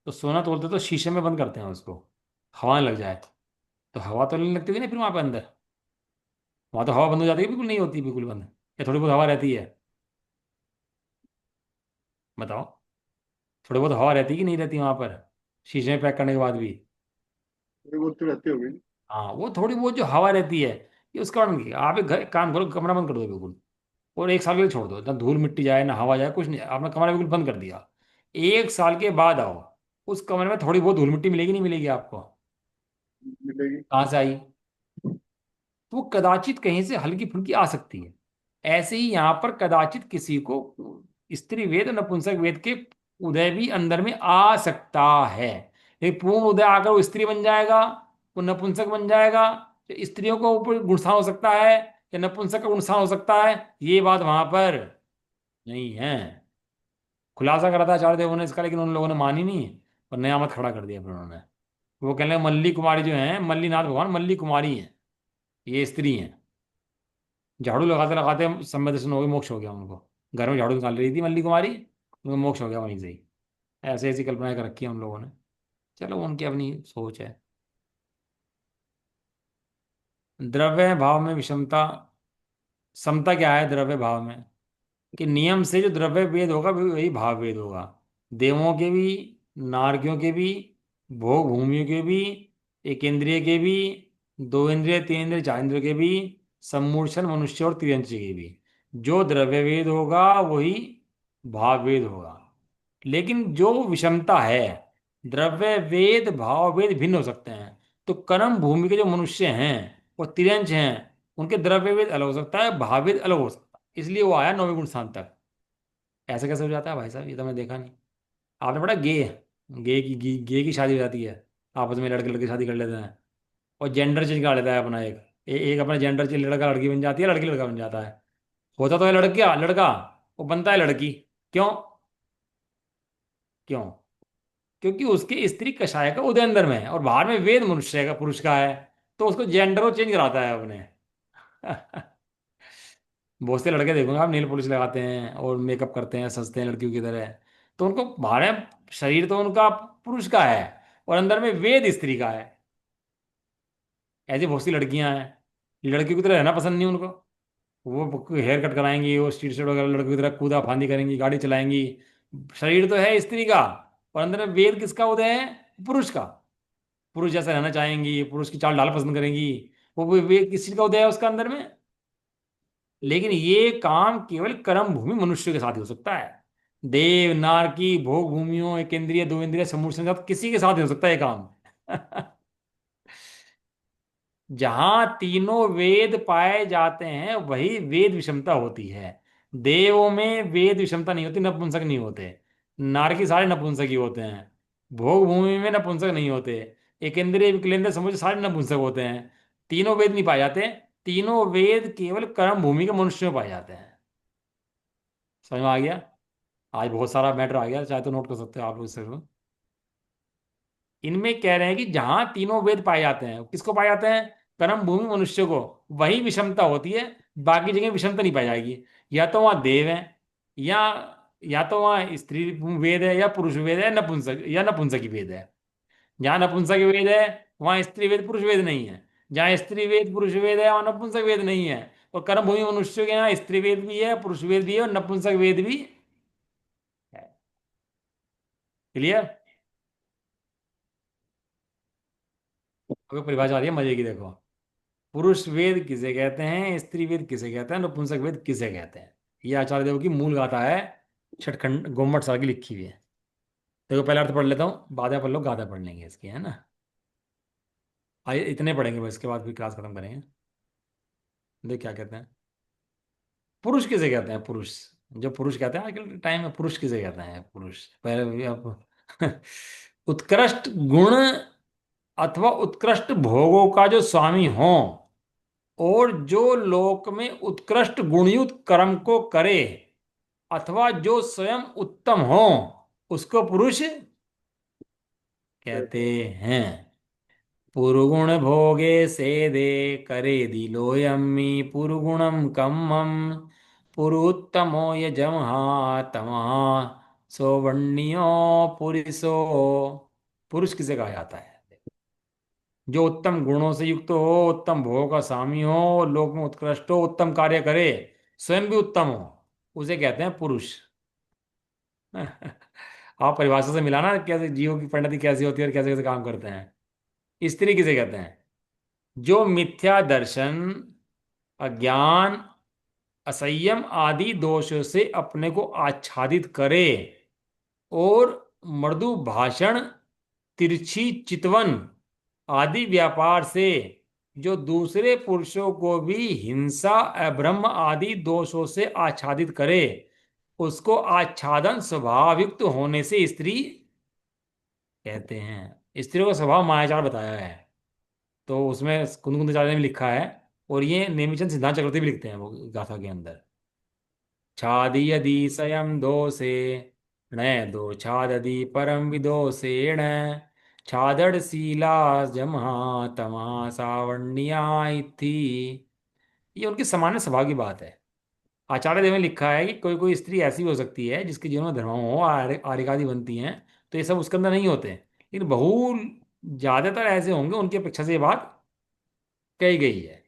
तो सोना तोलते तो शीशे में बंद करते हैं उसको, हवा न लग जाए। तो हवा तो नहीं लगती होगी ना फिर वहां पे अंदर। वहां तो हवा बंद हो जाती है, बिल्कुल नहीं होती बिल्कुल बंद, या थोड़ी बहुत हवा रहती है? बताओ। थोड़ी बहुत हवा रहती है कि नहीं रहती वहां पर, शीशे में पैक करने के बाद भी? थोड़ी बहुत तो रहती होगी। हाँ, वो थोड़ी बहुत जो हवा रहती है, ये उसका कारण नहीं है। आप एक घर काम करो, कमरा बंद कर दो बिल्कुल, और एक साल के लिए छोड़ दो, ना धूल मिट्टी जाए ना हवा जाए, कुछ नहीं, आपने कमरा बिल्कुल बंद कर दिया। एक साल के बाद आओ, उस कमरे में थोड़ी बहुत धूल मिट्टी मिलेगी नहीं मिलेगी आपको? मिलेगी। कहाँ से आई? तो वो कदाचित कहीं से हल्की फुल्की आ सकती है। ऐसे ही यहाँ पर कदाचित किसी को स्त्री वेद और नपुंसक वेद के उदय भी अंदर में आ सकता है। लेकिन पूर्ण उदय आकर वो स्त्री बन जाएगा, वो नपुंसक बन जाएगा। तो स्त्रियों को ऊपर गुणस्थान हो सकता है, या नपुंसक का गुणस्थान हो सकता है, ये बात वहां पर नहीं है। खुलासा करा था आचार्य देवों ने इसका, लेकिन उन लोगों ने मानी नहीं। और नया मत खड़ा कर दिया फिर उन्होंने। वो कहने लगे मल्ली कुमारी जो है, मल्लीनाथ भगवान मल्ली कुमारी हैं, ये स्त्री हैं। झाड़ू लगाते लगाते समय दर्शन हो गए, मोक्ष हो गया उनको। घर में झाड़ू निकाल रही थी मल्ली कुमारी, उनको मोक्ष हो गया वहीं से ही। ऐसे ऐसी कल्पनाएं कर रखी है हम लोगों ने। चलो, उनकी अपनी सोच है। द्रव्य भाव में विषमता, समता क्या है द्रव्य भाव में? कि नियम से जो द्रव्य भेद होगा वही भाव भेद होगा। देवों के भी, नारकियों के भी, भोग भूमियों के भी, एक इंद्रिय के भी, दो इंद्रिय तीन इंद्रिय चार इंद्रिय के भी, सम्मूर्छन मनुष्य और तिर्यंच के भी, जो द्रव्य भेद होगा वही भाव भेद होगा। लेकिन जो विषमता है, द्रव्य वेद भाव वेद भिन्न हो सकते हैं। तो कर्म भूमि के जो मनुष्य हैं और तिर्यंच हैं, उनके द्रव्य वेद अलग हो सकता है, भाव वेद अलग हो सकता है, इसलिए वो आया नौवें गुण स्थान तक। ऐसे कैसे हो जाता है भाई साहब, ये तो मैं देखा नहीं। आपने पढ़ा गे, गे की शादी हो जाती है, आपस में लड़के लड़के शादी कर लेते हैं। और जेंडर चेंज करा लेता है अपना एक, एक अपना जेंडर चेंज, लड़का लड़की बन जाती है, लड़की लड़का बन जाता है। होता तो है लड़का लड़का, वो बनता है लड़की। क्यों? क्यों? क्योंकि उसके स्त्री कषाय का उदय अंदर में है, और बाहर में वेद मनुष्य का पुरुष का है। तो उसको जेंडर वो चेंज कराता है अपने। बहुत से लड़के देखोगे आप, नेल पॉलिश लगाते हैं और मेकअप करते हैं, सजते हैं लड़कियों की तरह। तो उनको बाहर में शरीर तो उनका पुरुष का है, और अंदर में वेद स्त्री का है। ऐसी बहुत सी लड़कियां हैं, लड़कियों की तरह रहना पसंद नहीं उनको। वो हेयर कट कराएंगी, वो स्ट्रीट शर्ट वगैरह लड़कियों की तरह कूदा फांदी करेंगी, गाड़ी चलाएंगी, शरीर तो है स्त्री का, और अंदर में वेद किसका उदय है? पुरुष का। पुरुष जैसा रहना चाहेंगी, पुरुष की चाल ढाल पसंद करेंगी, वो वेद किस चीज का उदय है उसका अंदर में? लेकिन ये काम केवल कर्म भूमि मनुष्य के साथ ही हो सकता है। देव नारकी भोग भूमियों, एक इंद्रिय दो इंद्रिय समूह के साथ किसी के साथ नहीं हो सकता ये काम। जहां तीनों वेद पाए जाते हैं वही वेद विषमता होती है। देवों में वेद विषमता नहीं होती, नपुंसक नहीं होते। नारकी सारे नपुंसक ही होते हैं। भोग भूमि में नपुंसक नहीं होते। एक इंद्रिय विकलेंद्र समुझ सारे नपुंसक होते हैं। तीनों वेद नहीं पाए जाते। तीनों वेद केवल कर्म भूमि के मनुष्य में पाए जाते हैं। समझ में आ गया? आज बहुत सारा मैटर आ गया, चाहे तो नोट कर सकते हो आप लोग इससे। इनमें कह रहे हैं कि जहां तीनों वेद पाए जाते हैं, किसको पाए जाते हैं? कर्म भूमि मनुष्य को। वही विषमता होती है। बाकी जगह विषमता नहीं पाई जाएगी। या तो वहां देव है, या या तो वहां स्त्री वेद है, या पुरुष वेद है, नपुंसक या नपुंसकी वेद है। जहां नपुंसक वेद है वहां स्त्री वेद पुरुष वेद नहीं है। जहां स्त्री वेद पुरुष वेद है वहां नपुंसक वेद नहीं है। और कर्म भूमि मनुष्य के यहाँ स्त्री वेद भी है, पुरुष वेद भी है, और नपुंसक वेद भी है। क्लियर? अगर परिभाषा आ रही है मजे की, देखो। पुरुष वेद किसे कहते हैं, स्त्री वेद किसे कहते हैं, नपुंसक वेद किसे कहते हैं? ये आचार्य देव की मूल गाथा है। छठखंड गोमट साल की लिखी हुई है। देखो पहले अर्थ पढ़ लेता हूँ, बाद में अपन लोग गाथा पढ़ लेंगे इसकी, है ना। आइए इतने पढ़ेंगे बस, इसके बाद फिर क्लास खत्म करेंगे। देख क्या कहते हैं। पुरुष किसे कहते हैं? पुरुष, जो पुरुष कहते हैं आजकल के टाइम में, पुरुष किसे कहते हैं? पुरुष पहले भी आप उत्कृष्ट गुण अथवा उत्कृष्ट भोगों का जो स्वामी हो, और जो लोक में उत्कृष्ट गुणयुक्त कर्म को करे, अथवा जो स्वयं उत्तम हो, उसको पुरुष कहते कहते हैं। पुरुगुण भोगे सेदे करे दिलोयम्मी पुरुगुणम कम्मम पुरुत्तमो यजमहा तमहा सौवर्ण्यो पुरुषो। पुरुष किसे कहा जाता है? जो उत्तम गुणों से युक्त हो, उत्तम भोग का स्वामी हो, लोक में उत्कृष्ट हो, उत्तम कार्य करे, स्वयं भी उत्तम हो, उसे कहते हैं पुरुष। आप परिभाषा से मिलाना कैसे जीवों की परिणति कैसी होती है और कैसे कैसे काम करते हैं। स्त्री किसे कहते हैं? जो मिथ्या दर्शन, अज्ञान, असंयम आदि दोषों से अपने को आच्छादित करे, और मृदु भाषण, तिरछी चितवन आदि व्यापार से जो दूसरे पुरुषों को भी हिंसा, अभ्रम आदि दोषों से आच्छादित करे, उसको आच्छादन स्वभावयुक्त होने से स्त्री कहते हैं। स्त्रियों का स्वभाव मायाचार बताया है, तो उसमें कुंद कुंदाचार्य ने भी लिखा है। और ये नेमिचंद सिद्धांत चक्रवर्ती भी लिखते हैं वो गाथा के अंदर। छादी यदि स्वयं दोषे न दो छादति परम विदोषेण छादड़शीला जमहा तमा सावर्ण्या इत्थि। ये उनकी सामान्य स्वभाव की बात है। आचार्य देव ने लिखा है कि कोई कोई स्त्री ऐसी भी हो सकती है जिसके जीवन में धर्म हो, आर्यकादि बनती हैं, तो ये सब उसके अंदर नहीं होते। लेकिन बहु ज्यादातर ऐसे होंगे, उनकी अपेक्षा से ये बात कही गई है।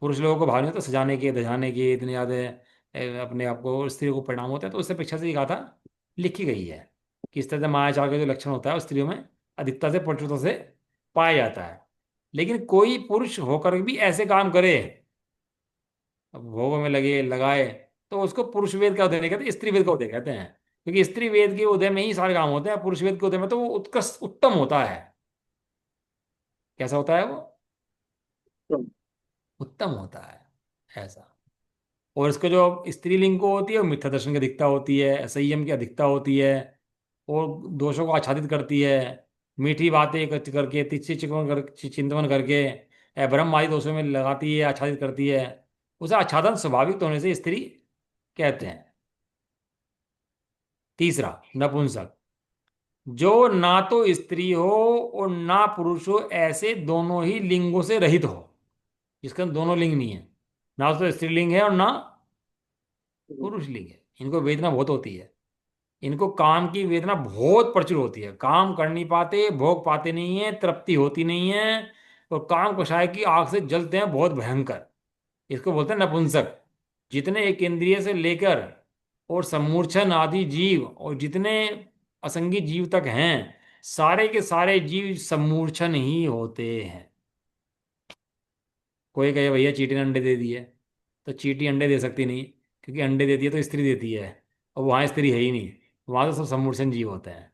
पुरुष लोगों को भाव नहीं होता सजाने के धजाने के, इतने ज्यादा अपने आप को स्त्रियों को परिणाम होता है, तो उससे अपेक्षा से ये गाथा लिखी गई है कि इस तरह से मायाचार का जो लक्षण होता है वो स्त्रियों में अधिकता से प्रचुरता से पाया जाता है। लेकिन कोई पुरुष होकर भी ऐसे काम करे, अब भोगों में लगे लगाए, तो उसको पुरुष वेद का उदय नहीं कहते, स्त्री वेद का उदय कहते हैं। क्योंकि स्त्री वेद के उदय में ही सारे काम होते हैं, पुरुष वेद के उदय में तो वो उत्कृष्ट उत्तम होता है। कैसा होता है वो? तो उत्तम होता है, ऐसा। और इसको जो स्त्रीलिंग को होती है वो मिथ्या दर्शन की अधिकता होती है, असंयम की अधिकता होती है, और दोषों को आच्छादित करती है। मीठी बातें करके, तिच्छी चिकन कर चिंतवन करके ब्रह्म आदि दोषों में लगाती है, आच्छादित करती है। उसे आच्छादन स्वाभाविक होने से स्त्री कहते हैं। तीसरा, नपुंसक, जो ना तो स्त्री हो और ना पुरुष हो, ऐसे दोनों ही लिंगों से रहित हो। जिसके अंदर दोनों लिंग नहीं है, ना तो स्त्रीलिंग है और ना पुरुष लिंग है। इनको वेदना बहुत होती है। इनको काम की वेदना बहुत प्रचुर होती है, काम कर नहीं पाते, भोग पाते नहीं है, तृप्ति होती नहीं है, और काम कषाय की आग से जलते हैं बहुत भयंकर। इसको बोलते हैं नपुंसक। जितने एक इंद्रिय से लेकर और सम्मूर्छन आदि जीव और जितने असंगी जीव तक हैं, सारे के सारे जीव सम्मूर्छन ही होते हैं। कोई कहे भैया चींटी ने अंडे दे दिए, तो चींटी अंडे दे सकती नहीं, क्योंकि अंडे देती है तो स्त्री देती है, और वहां स्त्री है ही नहीं, वहां तो सब सम्मूर्छन जीव होते हैं।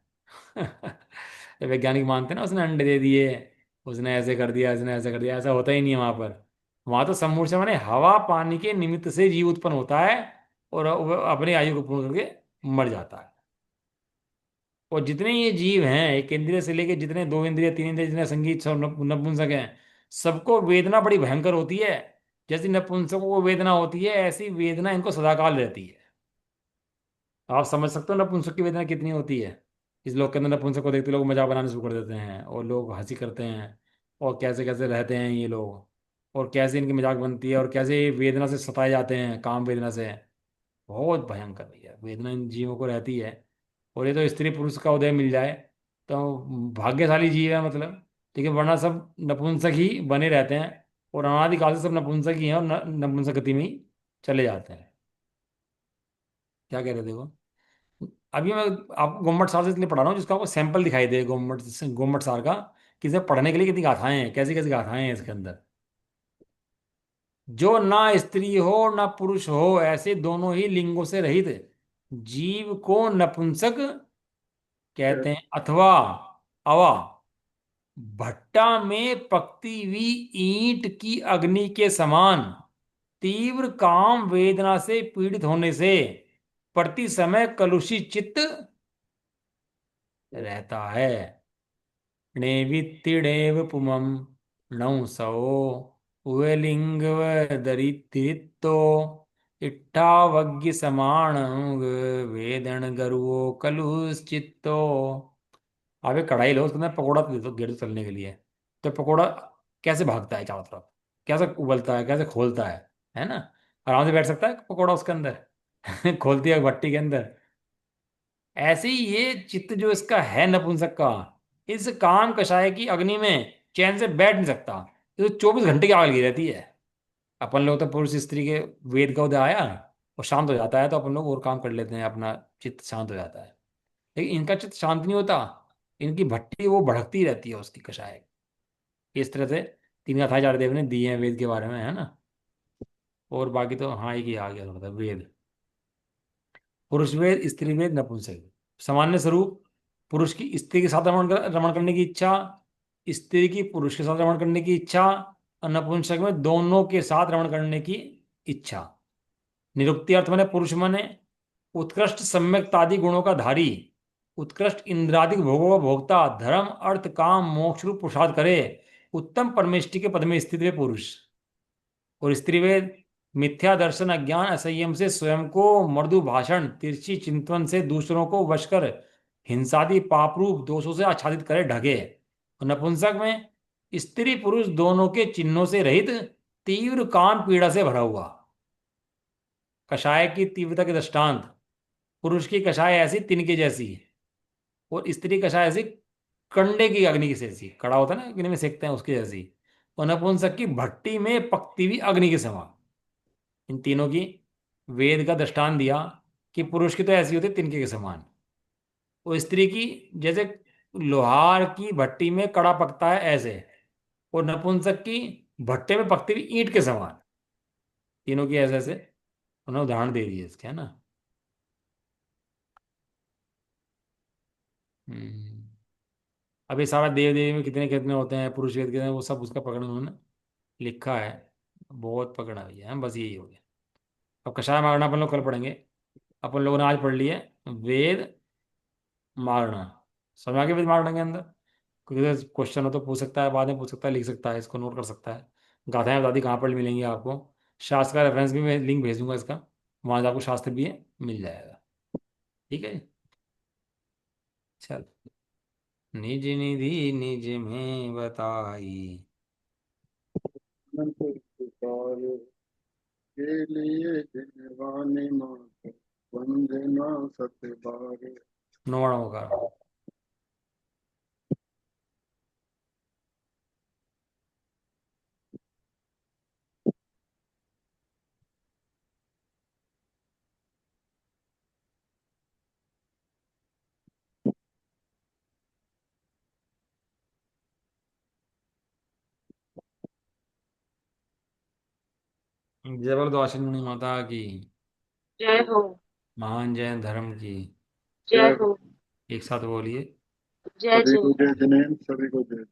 तो वैज्ञानिक मानते हैं ना उसने अंडे दे दिए, उसने ऐसे कर दिया, उसने ऐसे कर दिया, ऐसा होता ही नहीं है वहां पर। वहां तो सम्मूर्छन माने हवा पानी के निमित्त से जीव उत्पन्न होता है, और वह अपनी आयु को पूर्ण करके मर जाता है। और जितने ये जीव हैं, एक इंद्रिय से लेके जितने दो इंद्रिय तीन इंद्रिय जितने संगीत सब नपुंसक हैं, सबको वेदना बड़ी भयंकर होती है। जैसी नपुंसकों को वेदना होती है, ऐसी वेदना इनको सदाकाल रहती है। आप समझ सकते हो नपुंसक की वेदना कितनी होती है। इस लोग के अंदर नपुंसक को देखते लोग मजाक बनाने शुरू कर देते हैं, और लोग हंसी करते हैं, और कैसे कैसे रहते हैं ये लोग, और कैसे इनकी मजाक बनती है, और कैसे ये वेदना से सताए जाते हैं, काम वेदना से। बहुत भयंकर भैया वेदना इन जीवों को रहती है। और ये तो स्त्री पुरुष का उदय मिल जाए तो भाग्यशाली जीव है मतलब। लेकिन वरना सब नपुंसक ही बने रहते हैं, और अनादिकाल से सब नपुंसक ही हैं, और नपुंसक गति में ही चले जाते हैं। क्या कह रहे थे वो? अभी मैं आपको गोम्मट सार से इसलिए पढ़ा रहा हूँ जिसका आपको सैंपल दिखाई दे, गोम्मट सार का, कि इसे पढ़ने के लिए कितनी गाथाएं हैं, कैसी कैसी गाथाएं हैं इसके अंदर। जो ना स्त्री हो ना पुरुष हो, ऐसे दोनों ही लिंगों से रहित जीव को नपुंसक कहते हैं, अथवा अवा भट्टा में पकती हुई ईंट की अग्नि के समान तीव्र काम वेदना से पीड़ित होने से प्रति समय कलुषित चित्त रहता है। णेवित्तिडेव पुमं नौ सौ उवलिंगव दरिद्रितो इट्ठावज्ञ समान वेदन गर्वो कलुश्चित्तो। आप एक कढ़ाई लो, उसके अंदर पकौड़ा दे दो, गेड़ दो तलने के लिए, तो पकौड़ा कैसे भागता है चारों तरफ, कैसे उबलता है, कैसे खोलता है ना? आराम से बैठ सकता है पकौड़ा उसके अंदर। खोलती है भट्टी के अंदर। ऐसे ही ये चित्त जो इसका है नपुंसक का, इस काम कषाय की अग्नि में चैन से बैठ नहीं सकता। ये तो 24 घंटे की आग लगी रहती है। अपन लोग तो पुरुष स्त्री के वेद का उदय आया और शांत हो जाता है, तो अपन लोग और काम कर लेते हैं, अपना चित्त शांत हो जाता है। लेकिन इनका चित्त शांत नहीं होता, इनकी भट्टी वो भड़कती रहती है उसकी कषाय। इस तरह से तीन गाथाएं चारदेव ने दी हैं वेद के बारे में, है ना? और बाकी तो हाँ, एक ही आ गया थोड़ा सा वेद। पुरुष वेद, स्त्री वेद, नपुंसक वेद। सामान्य स्वरूप, पुरुष की स्त्री के साथ रमण करने की इच्छा, स्त्री की पुरुष के साथ रमण करने की इच्छा, और नपुंसक में दोनों के साथ रमण करने की इच्छा। निरुक्ति अर्थ माने पुरुष माने उत्कृष्ट सम्यक्तादि गुणों का धारी, उत्कृष्ट इंद्रादि भोगों का भोक्ता, धर्म अर्थ काम मोक्ष रूप पुरुषार्थ करे, उत्तम परमेष्टि के पद में स्थित वे पुरुष। और स्त्रीवेद मिथ्या दर्शन अज्ञान असंयम से स्वयं को, मृदु भाषण तिरछी चिंतन से दूसरों को वश कर हिंसादि पाप रूप दोषों से आच्छादित करे ढके। और नपुंसक में स्त्री पुरुष दोनों के चिन्हों से रहित, तीव्र काम पीड़ा से भरा हुआ। कषाय की तीव्रता के दृष्टांत, पुरुष की कषाय ऐसी तिनके जैसी, और स्त्री कषाय ऐसी कंडे की अग्नि की जैसी, कड़ा होता है ना अग्नि में सेकते हैं उसकी जैसी। और नपुंसक की भट्टी में पकती हुई अग्नि के समान। इन तीनों की वेद का दृष्टांत दिया कि पुरुष की तो ऐसी होती है तिनके के समान, और स्त्री की जैसे लोहार की भट्टी में कड़ा पकता है ऐसे, और नपुंसक की भट्टे में पकती हुई ईंट के समान। तीनों की ऐसे ऐसे उन्होंने उदाहरण दे दिए इसके, है ना? हम्म। अब ये सारा देव देवी में कितने कितने होते हैं, पुरुष वेद कितने, वो सब उसका पकड़ उन्होंने लिखा है। बहुत पकड़ा भैया है, बस यही हो गया। अब कषाय मारना अपन लोग कल पढ़ेंगे। अपन लोगों ने आज पढ़ लिए वेद मारना। समझ आ गया वेद मारना के अंदर? क्योंकि क्वेश्चन हो तो पूछ सकता है, बाद में पूछ सकता है, लिख सकता है, इसको नोट कर सकता है। गाथाएं बता दी कहाँ पर मिलेंगी आपको। शास्त्र का रेफरेंस भी मैं लिंक भेज दूंगा इसका, वहाँ से आपको शास्त्र भी है, मिल जाएगा। ठीक है। चल। निज निधि निज में बताई। अनंत पुकार के लिए जिनवाने मात वंदना सतबार। नोण होगा। जय बोलो द्वाशिनी माता की। जय हो। महान जैन धर्म की। जय जय हो। हो। एक साथ बोलिए। जय सभी को जय। जय जिनेन्द्र, सभी को जय।